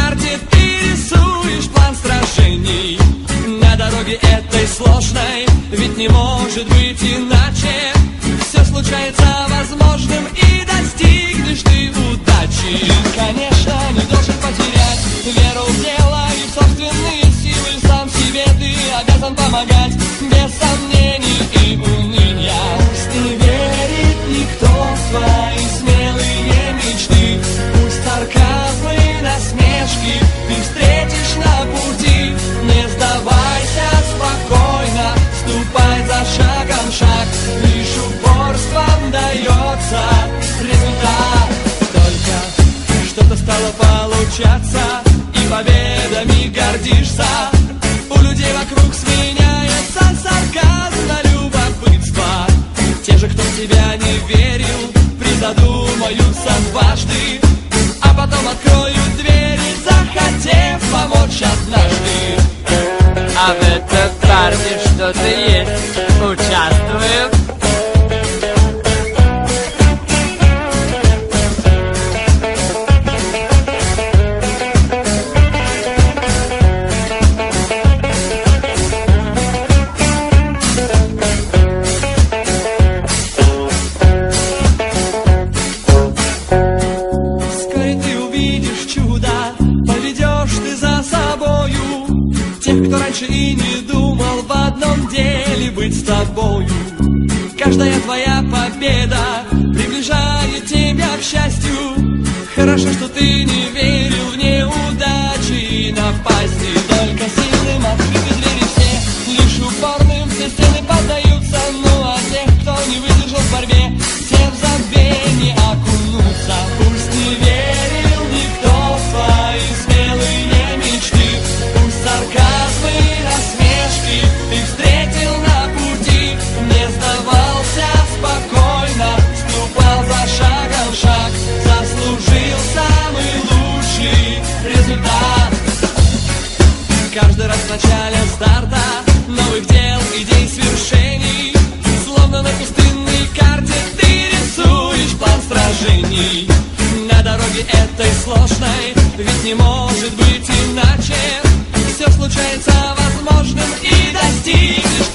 карте ты рисуешь план сражений. На дороге этой сложной, ведь не может быть иначе. Все случается возможным, и достигнешь ты удачи. Конечно, не должен потерять веру в дело и в собственные силы. Сам себе ты обязан помогать, без сомнений и уныния. Пусть не верит никто в твои смелые мечты. Пусть сарказмы и насмешки ты встретишь на пути. Не сдавайся спокойно, ступай за шагом шаг. Лишь упорством дается результат. Только что-то стало получаться, и победами гордишься. У людей вокруг сменяется сарказм на любопытство. Те же, кто в тебя не верил, призадумаются дважды, а потом откроют двери, захотев помочь однажды. А в этом парне что-то есть, участвуем. Кто раньше и не думал в одном деле быть с тобою. Каждая твоя победа приближает тебя к счастью. Хорошо, что ты не верил в неудачи и напасти. Только сильным открыты двери все, лишь упорным все стены поддаются. Ну а тех, кто не выдержал в борьбе, те в забвение окунутся. Пусть не верил никто в свои смелые мечты. Пусть сарказмы и насмешки ты встретил на пути. Не сдавался спокойно, ступал за шагом шаг. Заслужил самый лучший результат. Каждый раз в начале старта новых дел, идей, свершений. Словно на пустынной карте ты рисуешь план сражений. На дороге этой сложной, ведь не может быть иначе. Все случается возможным, и достигнешь